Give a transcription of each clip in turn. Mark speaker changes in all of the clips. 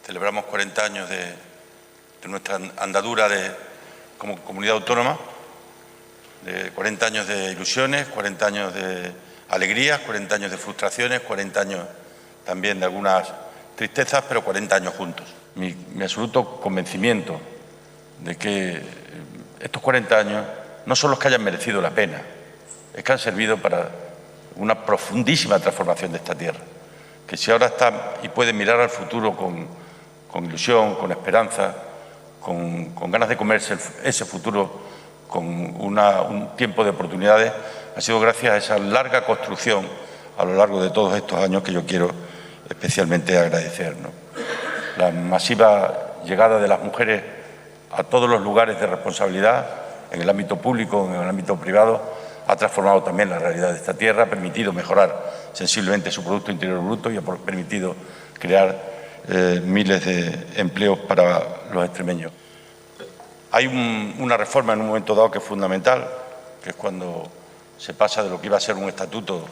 Speaker 1: celebramos 40 años de nuestra andadura como comunidad autónoma, de 40 años de ilusiones, 40 años de alegrías, 40 años de frustraciones, 40 años también de algunas tristezas, pero 40 años juntos. Mi absoluto convencimiento de que estos 40 años no son los que hayan merecido la pena, es que han servido para una profundísima transformación de esta tierra, que si ahora está y puede mirar al futuro con ilusión, con esperanza, con ganas de comerse ese futuro, con un tiempo de oportunidades, ha sido gracias a esa larga construcción a lo largo de todos estos años que yo quiero especialmente agradecer, ¿no? La masiva llegada de las mujeres a todos los lugares de responsabilidad, en el ámbito público, en el ámbito privado, ha transformado también la realidad de esta tierra, ha permitido mejorar sensiblemente su Producto Interior Bruto y ha permitido crear miles de empleos para los extremeños. Hay una reforma en un momento dado que es fundamental, que es cuando se pasa de lo que iba a ser un estatuto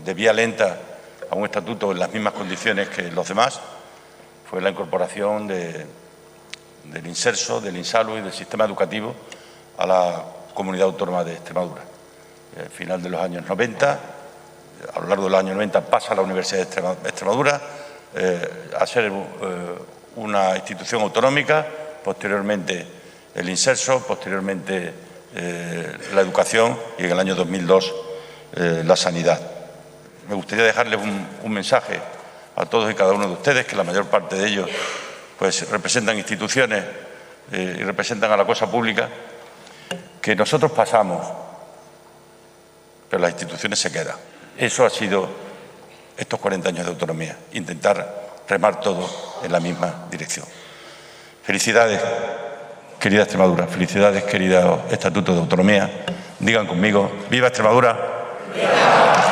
Speaker 1: de vía lenta a un estatuto en las mismas condiciones que los demás, fue la incorporación del Inserso, del Insalud y del sistema educativo a la Comunidad Autónoma de Extremadura. Al final de los años 90, a lo largo de los años 90 pasa a la Universidad de Extremadura a ser una institución autonómica, posteriormente el Inserso, posteriormente la educación y en el año 2002 la sanidad. Me gustaría dejarles un mensaje a todos y cada uno de ustedes, que la mayor parte de ellos pues representan instituciones y representan a la cosa pública, que nosotros pasamos, pero las instituciones se quedan. Eso ha sido estos 40 años de autonomía, intentar remar todos en la misma dirección. Felicidades, querida Extremadura, felicidades, querido Estatuto de Autonomía. Digan conmigo, ¡viva Extremadura! ¡Viva!